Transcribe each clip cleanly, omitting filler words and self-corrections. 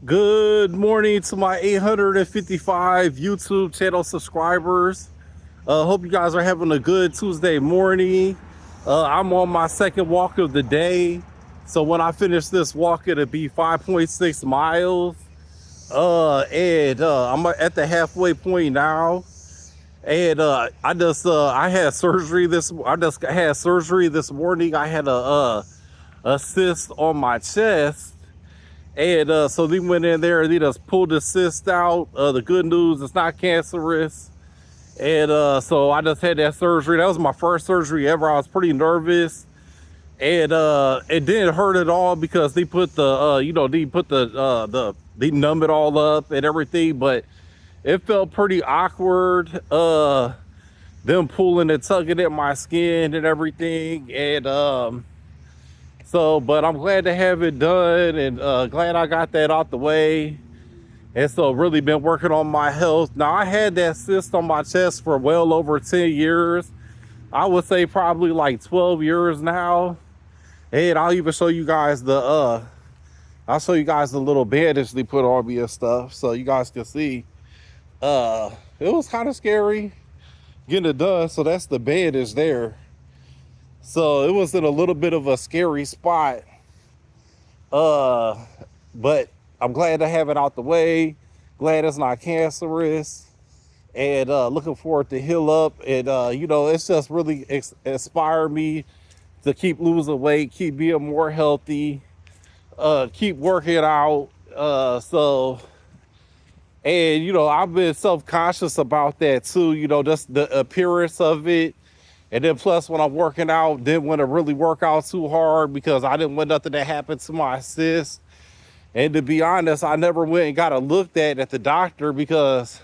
Good morning to my 855 YouTube channel subscribers. Hope you guys are having a good Tuesday morning. I'm on my second walk of the day. So when I finish this walk, it'll be 5.6 miles. And I'm at the halfway point now. And I just had surgery this morning. I had a cyst on my chest. And so they went in there and they just pulled the cyst out. The good news, it's not cancerous. And so I just had that surgery. That was my first surgery ever. I was pretty nervous. And it didn't hurt at all because they put they numb it all up and everything. But it felt pretty awkward. Them pulling and tugging at my skin and everything. And but I'm glad to have it done and glad I got that out the way. And so really been working on my health. Now I had that cyst on my chest for well over 10 years. I would say probably like 12 years now. And I'll even show you guys I'll show you guys the little bandage they put on me and stuff so you guys can see. It was kind of scary getting it done. So that's the bandage there. So it was in a little bit of a scary spot. But I'm glad to have it out the way. Glad it's not cancerous. And looking forward to heal up. And, it's just really inspired me to keep losing weight, keep being more healthy, keep working out. I've been self-conscious about that too, just the appearance of it. And then plus when I'm working out, didn't want to really work out too hard because I didn't want nothing to happen to my cyst. And to be honest, I never went and got it looked at the doctor because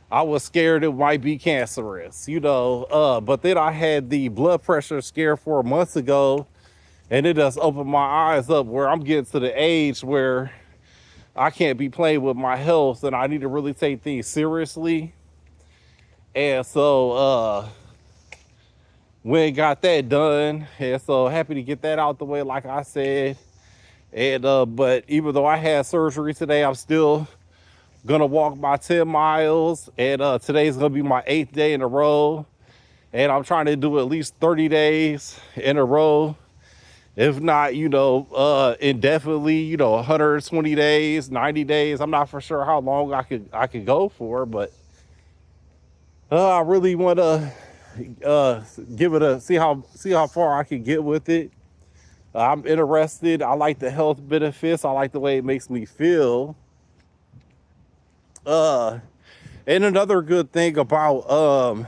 I was scared it might be cancerous, But then I had the blood pressure scare 4 months ago, and it just opened my eyes up where I'm getting to the age where I can't be playing with my health and I need to really take things seriously. And so went and got that done. And so happy to get that out the way, like I said. And but even though I had surgery today, I'm still gonna walk my 10 miles. And today's gonna be my 8th day in a row. And I'm trying to do at least 30 days in a row. If not, indefinitely, 120 days, 90 days. I'm not for sure how long I could go for, but I really want to give it a see how far I can get with it. I'm interested. I like the health benefits. I like the way it makes me feel. And another good thing about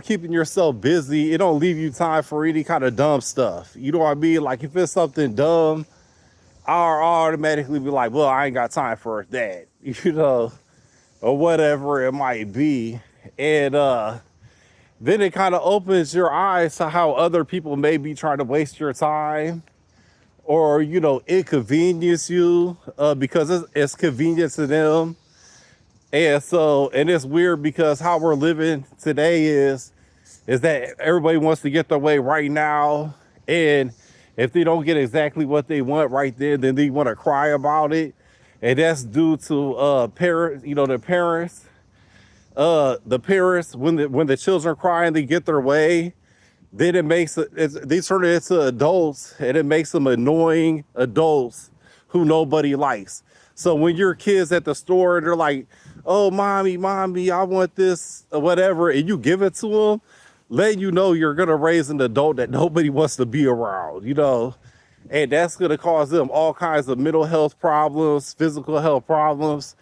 keeping yourself busy, it don't leave you time for any kind of dumb stuff. You know what I mean? Like if it's something dumb, I'll automatically be like, well, I ain't got time for that, or whatever it might be. And then it kind of opens your eyes to how other people may be trying to waste your time or, inconvenience you because it's convenient to them. And it's weird because how we're living today is that everybody wants to get their way right now. And if they don't get exactly what they want right then they want to cry about it. And that's due to parents, the parents, when the children cry and they get their way, then they turn it into adults and it makes them annoying adults who nobody likes. So when your kids at the store, they're like, oh, mommy, I want this or whatever, and you give it to them, letting you know you're going to raise an adult that nobody wants to be around, and that's going to cause them all kinds of mental health problems, physical health problems.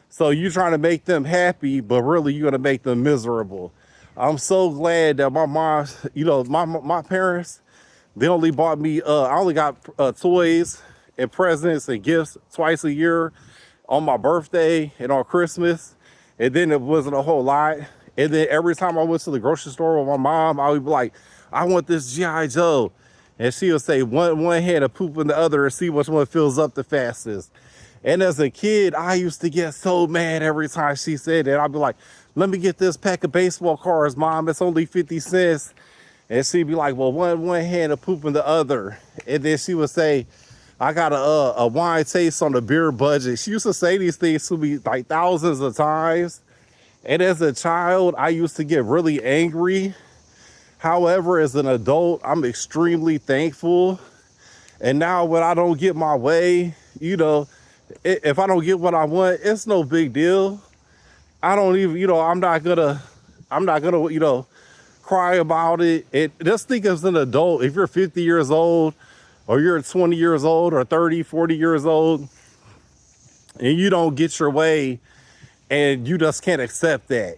So you're trying to make them happy, but really you're going to make them miserable. I'm so glad that my mom, my parents, they only bought me, I only got toys and presents and gifts twice a year on my birthday and on Christmas. And then it wasn't a whole lot. And then every time I went to the grocery store with my mom, I would be like, I want this G.I. Joe. And she would say one hand and poop in the other and see which one fills up the fastest. And as a kid, I used to get so mad every time she said that. I'd be like, let me get this pack of baseball cards, Mom. It's only 50 cents. And she'd be like, well, one hand and poop in the other. And then she would say, I got a wine taste on the beer budget. She used to say these things to me like thousands of times. And as a child, I used to get really angry. However, as an adult, I'm extremely thankful. And now when I don't get my way, if I don't get what I want, it's no big deal. I don't even, I'm not gonna, cry about it. Just think as an adult, if you're 50 years old or you're 20 years old or 30, 40 years old and you don't get your way and you just can't accept that.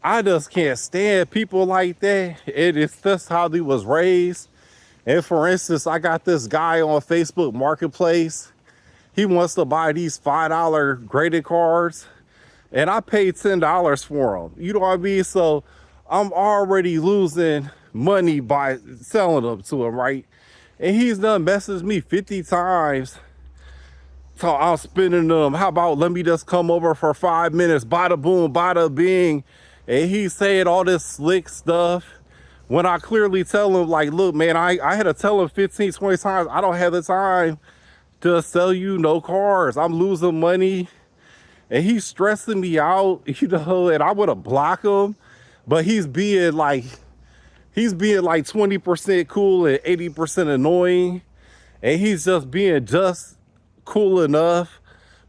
I just can't stand people like that. It's just how they was raised. And for instance, I got this guy on Facebook Marketplace. He wants to buy these $5 graded cards, and I paid $10 for them. You know what I mean? So I'm already losing money by selling them to him, right? And he's done messaged me 50 times. So I'm spending them. How about let me just come over for 5 minutes, bada boom, bada bing. And he's saying all this slick stuff when I clearly tell him, like, look, man, I had to tell him 15, 20 times, I don't have the time to sell you no cars. I'm losing money. And he's stressing me out, and I would have blocked him. But he's being like 20% cool and 80% annoying. And he's just being just cool enough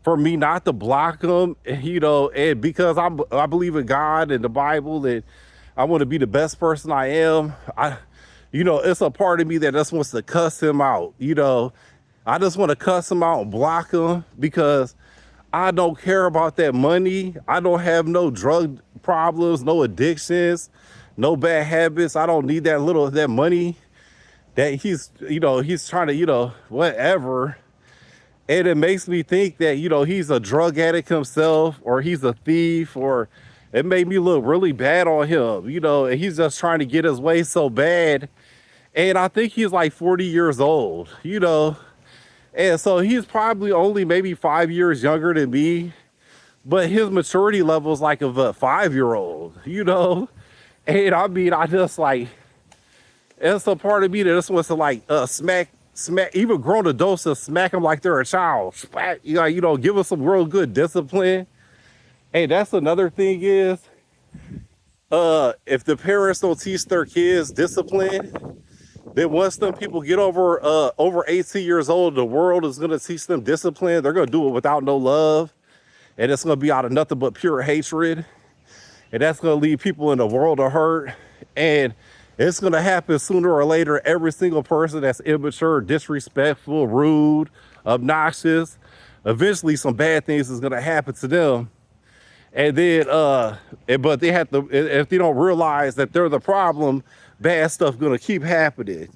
for me not to block him, and because I believe in God and the Bible, and I want to be the best person I am. It's a part of me that just wants to cuss him out. I just want to cuss him out and block him because I don't care about that money. I don't have no drug problems, no addictions, no bad habits. I don't need that money that he's trying to, whatever. And it makes me think that, he's a drug addict himself, or he's a thief, or it made me look really bad on him, and he's just trying to get his way so bad. And I think he's like 40 years old, and so he's probably only maybe 5 years younger than me, but his maturity level is like of a 5-year old. And I mean, I just like, it's a part of me that just wants to like smack even grown adults to smack them like they're a child. Smack, give them some real good discipline. Hey, that's another thing is, if the parents don't teach their kids discipline, then once them people get over 18 years old, the world is gonna teach them discipline. They're gonna do it without no love, and it's gonna be out of nothing but pure hatred. And that's gonna leave people in a world of hurt. And it's gonna happen sooner or later. Every single person that's immature, disrespectful, rude, obnoxious, eventually some bad things is gonna happen to them. And then, but they have to, if they don't realize that they're the problem, bad stuff gonna keep happening.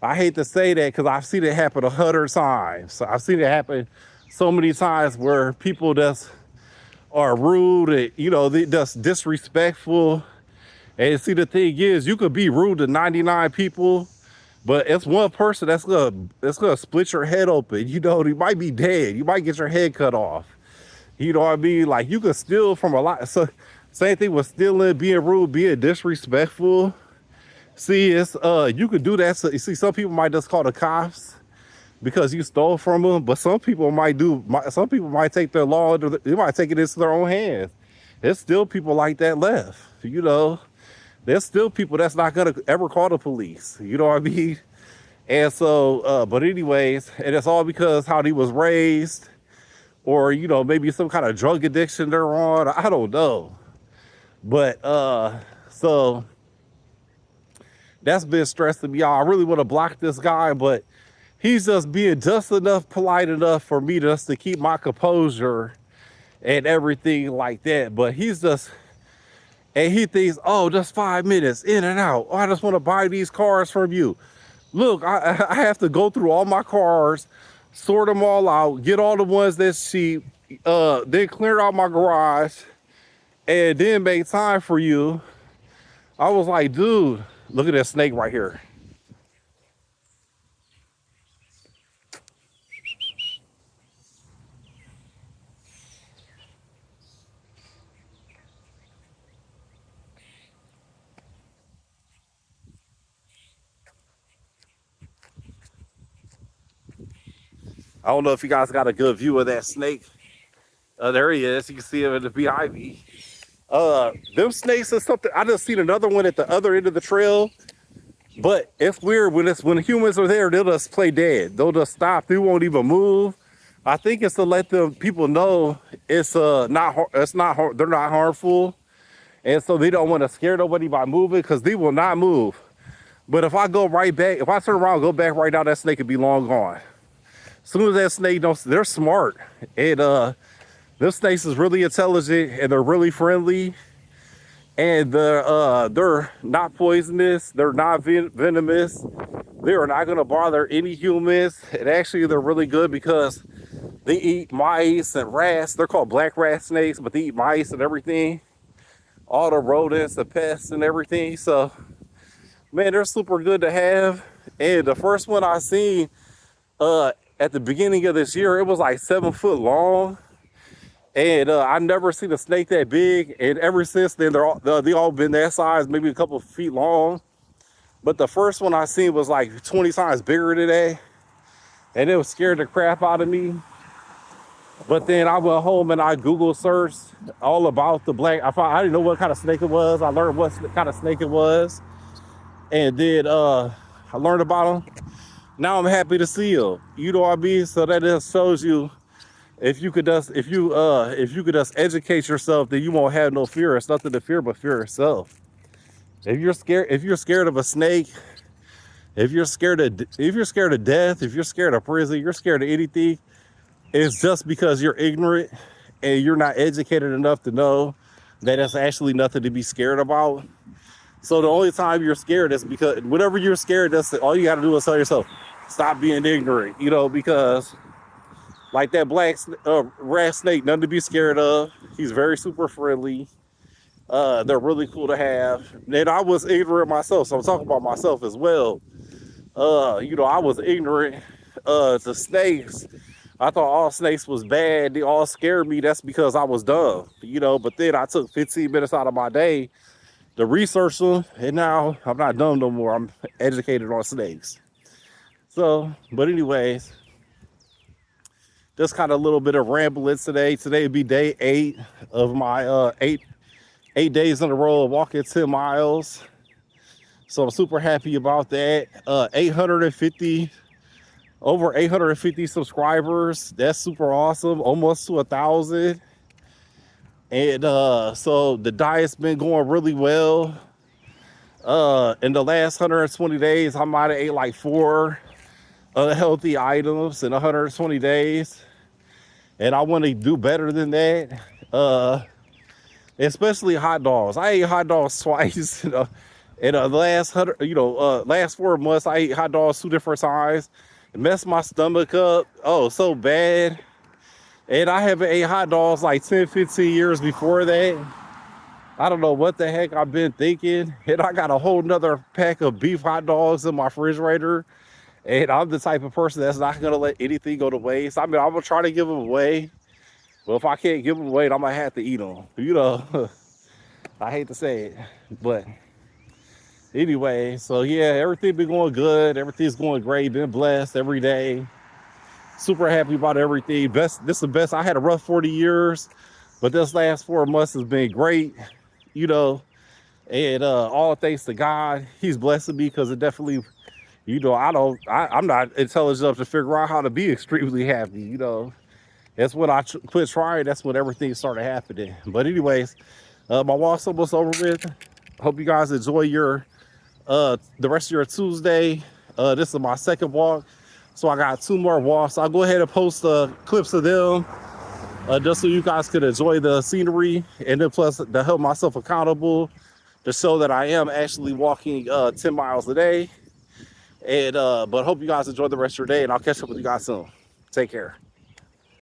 I hate to say that because I've seen it happen 100 times. I've seen it happen so many times where people just are rude and, they just disrespectful. And see, the thing is, you could be rude to 99 people, but it's one person that's gonna split your head open. You might be dead. You might get your head cut off. You know what I mean? Like, you could steal from a lot. So same thing with stealing, being rude, being disrespectful. See, it's you could do that. So you see, some people might just call the cops because you stole from them, but some people might take their law, they might take it into their own hands. There's still people like that left. There's still people that's not gonna ever call the police. You know what I mean? And so, but anyways, and it's all because how he was raised, or maybe some kind of drug addiction they're on. I don't know, but so that's been stressing me out. I really want to block this guy, but he's just being just enough polite enough for me just to keep my composure and everything like that. But and he thinks, oh, just 5 minutes in and out. Oh, I just want to buy these cars from you. Look, I have to go through all my cars, sort them all out, get all the ones that's cheap, then clear out my garage, and then make time for you. I was like, dude, look at that snake right here. I don't know if you guys got a good view of that snake. There he is. You can see him in the BIV. Them snakes is something. I just seen another one at the other end of the trail. But it's weird when humans are there, they'll just play dead. They'll just stop. They won't even move. I think it's to let them people know it's they're not harmful, and so they don't want to scare nobody by moving because they will not move. But if I go right back, if I turn around, and go back right now, that snake could be long gone. As soon as that snake don't, they're smart, and them snakes is really intelligent and they're really friendly. And they're not poisonous, they're not venomous, they are not going to bother any humans. And actually they're really good because they eat mice and rats. They're called black rat snakes, but they eat mice and everything, all the rodents, the pests and everything. So man, they're super good to have. And the first one I seen at the beginning of this year, it was like 7 foot long. And I never seen a snake that big, and ever since then they all been that size, maybe a couple of feet long. But the first one I seen was like 20 times bigger than that, and it was scared the crap out of me. But then I went home and I Google searched all about the black. I didn't know what kind of snake it was. I learned what kind of snake it was, and then I learned about them. Now I'm happy to see them. You know what I mean? So that just shows you. If you could just educate yourself, then you won't have no fear. It's nothing to fear but fear itself. If you're scared of a snake, if you're scared of death, if you're scared of prison, you're scared of anything, it's just because you're ignorant and you're not educated enough to know that it's actually nothing to be scared about. So the only time you're scared is because whenever you're scared, that's all you got to do is tell yourself, stop being ignorant, because like that black rat snake, nothing to be scared of. He's very super friendly. They're really cool to have. And I was ignorant myself, so I'm talking about myself as well. I was ignorant to snakes. I thought all snakes was bad. They all scared me. That's because I was dumb, But then I took 15 minutes out of my day to research them, and now I'm not dumb no more. I'm educated on snakes. So, but anyways, just kind of a little bit of rambling today. Today would be day 8 of my 8 days in a row of walking 10 miles. So I'm super happy about that. Over 850 subscribers. That's super awesome. Almost to 1,000. And so the diet's been going really well. In the last 120 days, I might have ate like 4 unhealthy items in 120 days. And I want to do better than that. Especially hot dogs. I ate hot dogs twice. In the last 4 months, I ate hot dogs 2 different times. It messed my stomach up. Oh, so bad. And I haven't ate hot dogs like 10, 15 years before that. I don't know what the heck I've been thinking. And I got a whole nother pack of beef hot dogs in my refrigerator. And I'm the type of person that's not going to let anything go to waste. I mean, I'm going to try to give them away. But if I can't give them away, I might have to eat them. I hate to say it. But anyway, so yeah, everything been going good. Everything's going great. Been blessed every day. Super happy about everything. This is the best. I had a rough 40 years. But this last 4 months has been great. And all thanks to God. He's blessing me because it definitely... I'm not intelligent enough to figure out how to be extremely happy, That's when I quit trying. That's when everything started happening. But anyways, my walk's almost over with. Hope you guys enjoy the rest of your Tuesday. This is my second walk. So I got 2 more walks. I'll go ahead and post clips of them just so you guys could enjoy the scenery. And then plus to help myself accountable to show that I am actually walking 10 miles a day. And but hope you guys enjoy the rest of your day, and I'll catch up with you guys soon. Take care.